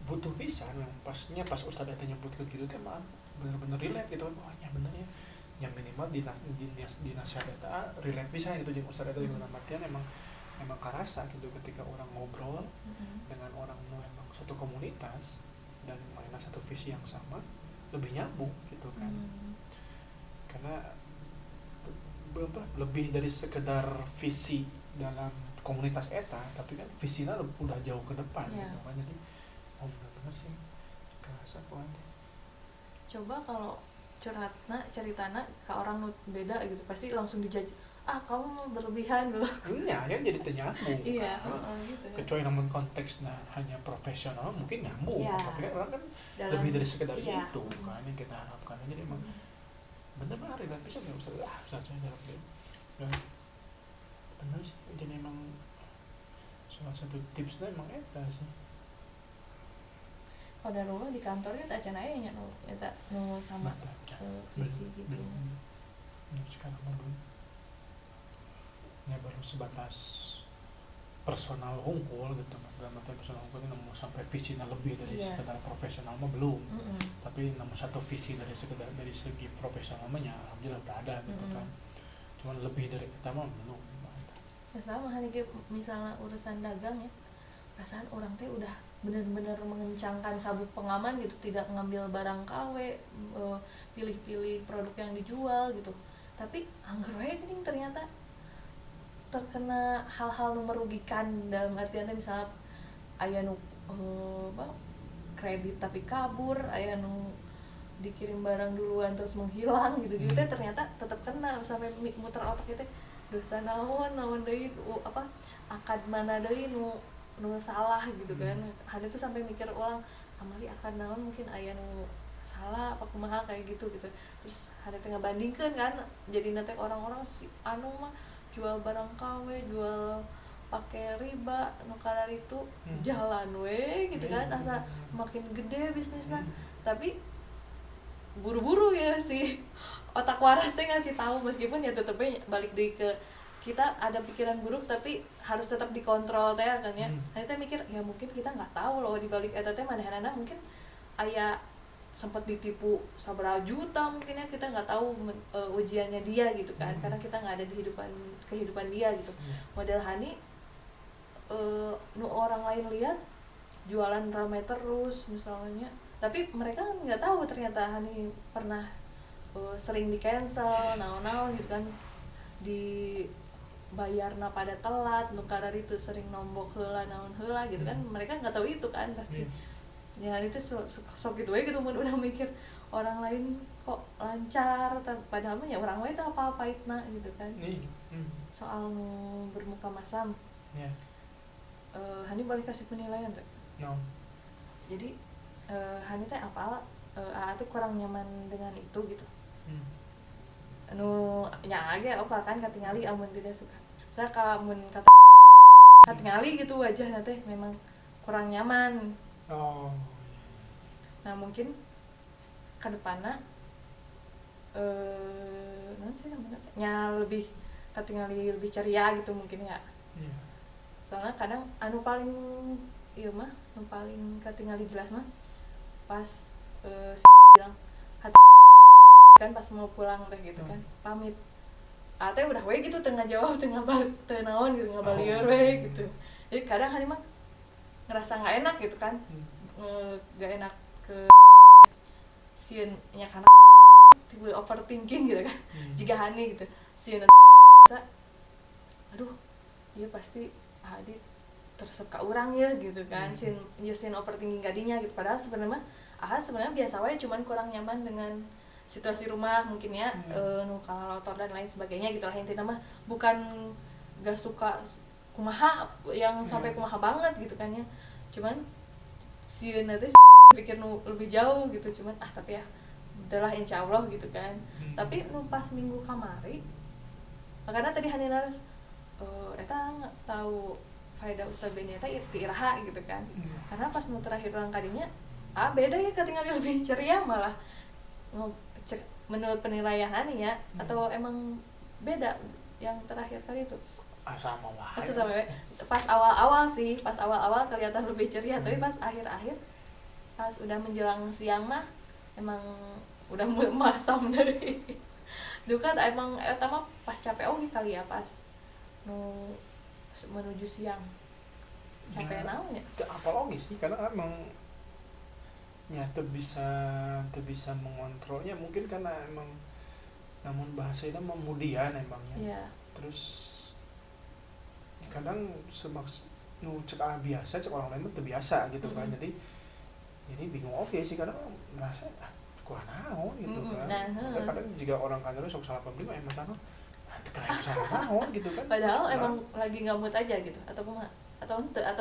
butuh pisan pas Ustadz itu nyebut gitu teh mah bener-bener relate gitu kan, wah ya bener ya yang minimal di nasihat eta relate pisan gitu jeung Ustadz itu dalam artian emang karasa gitu ketika orang ngobrol dengan orang nu emang satu komunitas dan mainnya satu visi yang sama lebih nyambung gitu kan. Karena lebih dari sekedar visi dalam komunitas eta tapi kan visinya udah jauh ke depan gitu kan. Jadi benar-benar sih kerasa kok. Coba kalau ceritana ke orang beda gitu pasti langsung dijudge, kamu berlebihan gitu. Iya kan jadi ternyambung. Iya, gitu. Kecuali namun konteksnya hanya profesional mungkin nyambung, tapi kan orang kan lebih dari sekedar itu kan yang kita harapkan. Jadi emang benar-benar relate bisa nggak Ustaz saya dalam dia. Benar sih, jadi emang salah satu tipsnya emang eta sih. Kalau Darullah di kantornya tak cenah aya nya eta nu sama sevisi gitu. Sekarang mah belum. Ya baru sebatas personal hungkul gitu, dalam arti personal hungkul ini namun sampai visinya lebih dari sekedar profesional mah belum, tapi namun satu visi dari segi profesional mah ya alhamdulillah udah ada gitu kan, cuman lebih dari kita mah belum. Ya sama hari misalnya urusan dagang ya, perasaan orang teh udah benar-benar mengencangkan sabuk pengaman gitu, tidak ngambil barang KW, pilih-pilih produk yang dijual gitu, tapi anggar aja gini ternyata terkena hal-hal merugikan, dalam artian misalnya aya nu kredit tapi kabur, aya nu dikirim barang duluan terus menghilang gitu gitu teh ternyata tetap kena sampai muter otak itu dosa naon deui apa akad mana deui nu salah gitu kan. Hari itu sampai mikir ulang amali akad naon mungkin aya nu salah apa kumaha kayak gitu. Terus hari itu ngabandingkeun kan, jadi nanti orang-orang si anu mah jual barang KW, jual pakai riba, nu kadar itu jalan we gitu kan, asa makin gede bisnisnya. Tapi buru-buru ya sih otak waras teh ngasih tahu, meskipun ya tetepnya balik deui ke kita ada pikiran buruk tapi harus tetap dikontrol teh kan ya. Teh mikir ya mungkin kita nggak tahu loh di balik eta teh manehna mungkin aya sempat ditipu sabaraha juta mungkin ya, kita nggak tahu ujiannya dia gitu kan, karena kita nggak ada di kehidupan dia gitu. Model Hani nu orang lain lihat jualan ramai terus misalnya, tapi mereka nggak tahu ternyata Hani pernah sering di cancel naon-naon gitu kan, dibayarna pada telat, nu kadar itu sering nombok heula naon heula gitu kan, mereka nggak tahu itu kan pasti. Ya itu sok gitu we gitu, mun udah mikir orang lain kok lancar, padahal mah ya orang lain teh apa-apaitna gitu kan. Soal nu bermuka masam. Hani boleh kasih penilaian teh? No. Jadi Hani teh apal teh kurang nyaman dengan itu gitu. Anu nya ge apa kan katingali amun tidak suka. Saya mun kata katingali gitu wajahna teh memang kurang nyaman. Nah mungkin ke depanna non sih namanya nya lebih katingali lebih ceria gitu mungkin ya. Soalnya kadang anu paling ieu mah nu paling katingali jelas mah pas bilang kan pas mau pulang teh gitu kan, pamit teh udah we gitu tengah jawab tengah naon gitu ngabalieur we gitu. Jadi kadang Hani mah ngerasa nggak enak gitu kan, nggak enak ke sieun nya karena tiba overthinking gitu kan. Jika Hani gitu sieun aduh iya pasti Hadi tersep ka urang ya gitu kan, sieun overthinking gadinya gitu, padahal sebenarnya biasa wae, cuman kurang nyaman dengan situasi rumah mungkin ya, nu kalalotor dan lain sebagainya gitu lah. Intinya mah bukan gak suka kumaha yang sampai kumaha banget gitu kan ya, cuman sieun teh pikir nu lebih jauh gitu, cuman tapi ya udahlah insyaallah gitu kan. Tapi nu pas minggu kamari karena tadi Hani naras eta tahu faedah Ustaz Beni eta iraha gitu kan, karena pas nu terakhir urang kadinya beda ya, ketinggalan lebih ceria malah menurut penilaian Hani ya, atau emang beda yang terakhir kali itu? Sama lah. Pas awal-awal sih, pas awal-awal kelihatan lebih ceria, tapi pas akhir-akhir, pas udah menjelang siang mah emang udah masam dari. Itu kan emang mah pas capek kali ya, pas menuju siang capek naon ya? Apalagi sih, karena emang ya bisa mengontrolnya mungkin karena emang namun bahasanya memudian emangnya. Terus kadang nu cek biasa, cek orang lain tuh biasa gitu kan. Jadi bingung sih, kadang merasa kurang naon gitu kan. Tapi kadang juga orang kantor sok salah pembeli mah emang sana keren salah naon gitu kan. Padahal terus emang lagi nggak mood aja gitu atau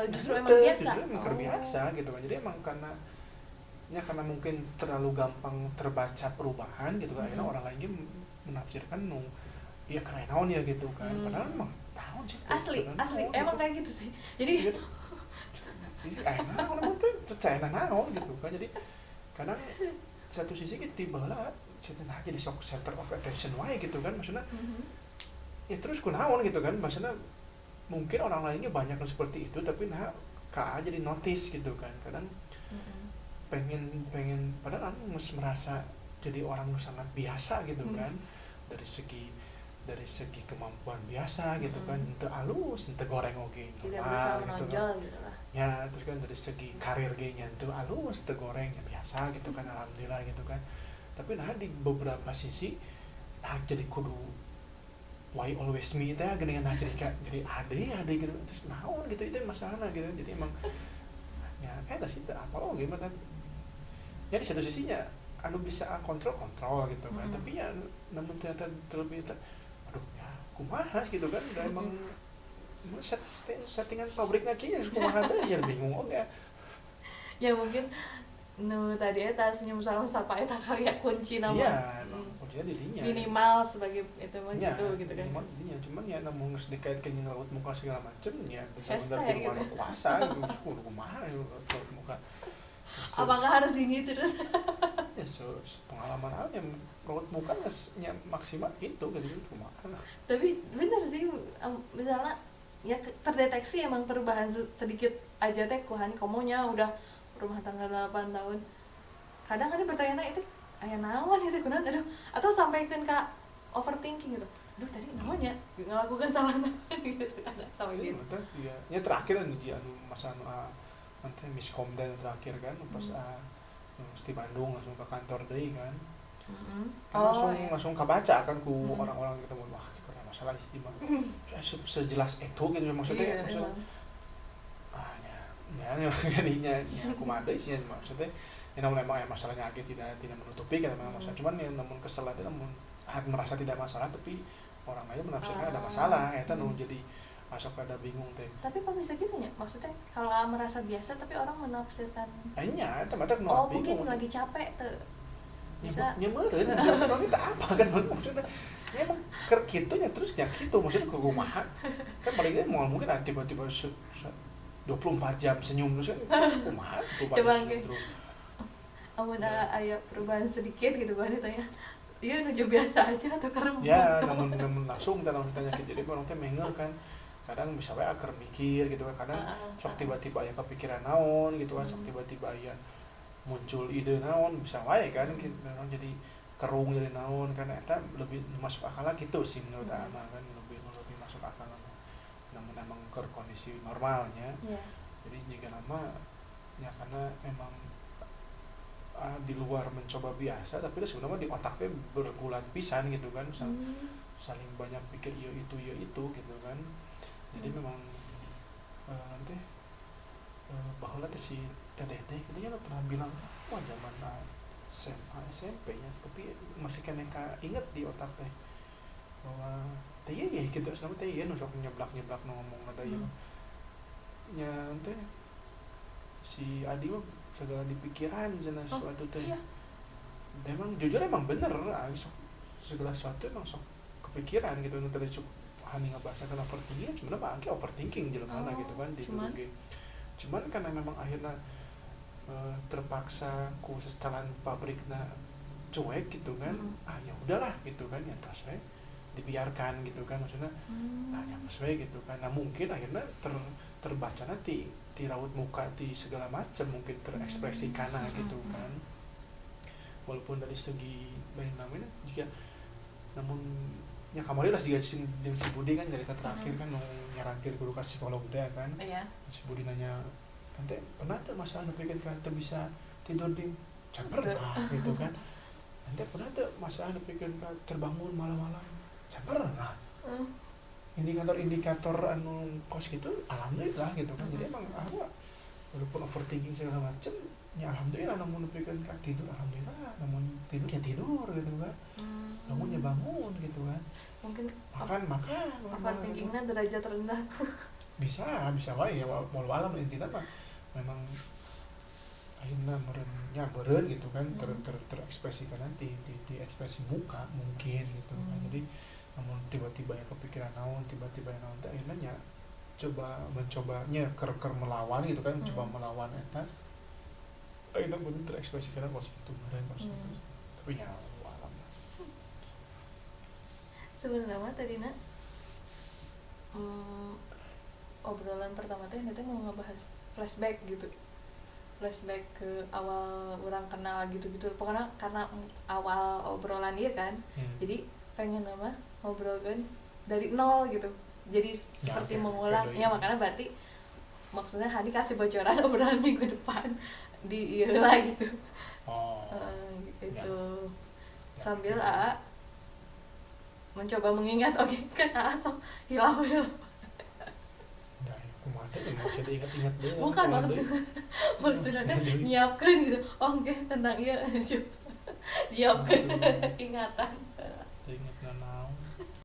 justru emang biasa. Justru emang terbiasa gitu kan. Jadi emang karena mungkin terlalu gampang terbaca perubahan gitu kan, akhirnya orang lain menafsirkan iya keren naon ya gitu kan, padahal emang naon sih asli emang gitu. Kayak gitu sih, jadi enak naon tuh naon gitu kan. Jadi kadang satu sisi kita tiba lah jadi sok center of attention wae gitu kan, maksudnya ya terus kunaon gitu kan, maksudnya mungkin orang lainnya banyak yang seperti itu tapi nah ka jadi notice gitu kan, kadang pengen padahal kan merasa jadi orang yang sangat biasa gitu kan, dari segi kemampuan biasa gitu kan, ente alus ente goreng oge tidak berusaha menonjol gitu lah ya, terus kan dari segi karir ge nya ente alus ente goreng ya biasa gitu kan, alhamdulillah gitu kan, tapi nah di beberapa sisi nah jadi kudu why always me teh geuningan nah jadi ade gitu terus naon gitu itu masalahna gitu, jadi emang ya eta sih teh apa oge mah ya di satu sisinya anu bisa kontrol gitu kan, tapi ya namun ternyata terlebih aduh ya kumaha gitu kan, udah emang settingan pabriknya kieu kumaha deui ya bingung oge ya mungkin nu tadi eta senyum sareng sapa eta karya kunci nama iya kuncinya di dinya minimal sebagai itu mah ya, gitu kan minimal dinya cuman ya namun geus dikaitkeun jeung raut muka segala macem ya bener-bener Hese, di gitu. mana kuasa gitu kumaha raut muka apakah harus ini terus ya pengalaman apa yang raut muka nya maksimal gitu kumaha tapi bener sih misalnya ya terdeteksi emang perubahan sedikit aja teh kuhani komonya udah rumah tangga 8 tahun kadang kan pertanyaannya itu aya naon itu kunaon aduh atau sampaikan ke overthinking gitu aduh tadi namanya ngelakukan salah gitu kan sampai gitu iya ya terakhir anu masa nanti miskom dan terakhir kan pas di Bandung langsung ke kantor deui kan langsung kebaca kan ku orang-orang yang ketemu wah karena masalah di mana sejelas itu gitu maksudnya jadinya kumaha sih maksudnya ya namun emang ya masalahnya agak tidak menutupi kan memang masalah cuman ya namun kesel itu namun merasa tidak masalah tapi orang lain menafsirkan ada masalah ya kan jadi masuk ada bingung teh tapi kok bisa gitu ya maksudnya kalau merasa biasa tapi orang menafsirkan nya itu mata mungkin lagi capek tuh bisa nyemeureun orang kita apa kan maksudnya ya emang keur kitu nya terus nya kitu maksudnya kumaha kan paling mau mungkin tiba-tiba 24 jam senyum terus kumaha coba terus amun aya perubahan sedikit gitu kan ditanya iya nuju biasa aja atau karena ya namun langsung dalam ditanya gitu jadi orang teh mengel kan kadang bisa wae keur mikir gitu kan kadang sok tiba-tiba aya kepikiran naon gitu kan sok tiba-tiba aya muncul ide naon bisa wae kan gitu jadi kerung jadi naon karena eta lebih masuk akal gitu sih menurut ana kan lebih masuk akal namun emang keur kondisi normalnya jadi jika nama ya karena emang di luar mencoba biasa tapi sebenarnya di otaknya bergulat pisan gitu kan saling banyak pikir iya itu gitu kan jadi memang nanti bahwa si Teteh gitu ya pernah bilang wah zaman SMA SMP nya tapi masih kena inget di otak teh bahwa teh ya gitu sama teh ya nusok nyeblak ngomong ada yang nya teh si Adi mah segala di pikiran cenah sesuatu teh emang jujur emang bener segala sesuatu emang sok kepikiran gitu nu tadi sok hani ngabasakeun overthinking cuman mah angke overthinking jelema gitu kan di cuman karena memang akhirnya terpaksa ku setelan pabrikna cuek gitu kan ya udahlah gitu kan ya terus we dibiarkan gitu kan maksudnya ya terus we gitu kan nah mungkin akhirnya terbaca nanti di raut muka di segala macam mungkin terekspresikan gitu kan walaupun dari segi baik namanya jika namun ya kemarin lah juga si Budi kan dari terakhir kan nyarankeun kudu ka psikolog teh kan si Budi nanya nanti pernah tuh masalah bikin kan bisa tidur di pernah gitu kan nanti pernah tuh masalah bikin kan terbangun malam-malam pernah indikator anu kos gitu alhamdulillah gitu kan jadi emang walaupun overthinking segala macem ya alhamdulillah namun bikin kan tidur alhamdulillah namun tidur ya tidur gitu kan bangun ya bangun gitu kan mungkin makan overthinkingnya derajat rendah bisa wae ya walau alam intinya mah memang akhirnya meren gitu kan terekspresikan nanti di ekspresi muka mungkin gitu kan jadi namun tiba-tiba ya kepikiran naon tiba-tiba yang naon akhirnya ya mencobanya ker melawan gitu kan coba melawan eta akhirnya bener terekspresikan positif meren positif tapi ya alam sebenarnya tadi obrolan pertama teh nanti mau ngebahas flashback gitu, flashback ke awal orang kenal gitu-gitu, pokoknya karena awal obrolan dia kan, jadi pengen nama ngobrolin dari nol gitu, jadi seperti mengulangnya, makanya berarti maksudnya Hani kasih bocoran obrolan minggu depan di iya lah gitu. Gitu ya. Sambil AA mencoba mengingat, oke kan AA sok hilaf. Ingat-ingat dia. Bukan maksudnya nyiapkan gitu. Oh, oke tentang iya. Nyiapkan ingatan.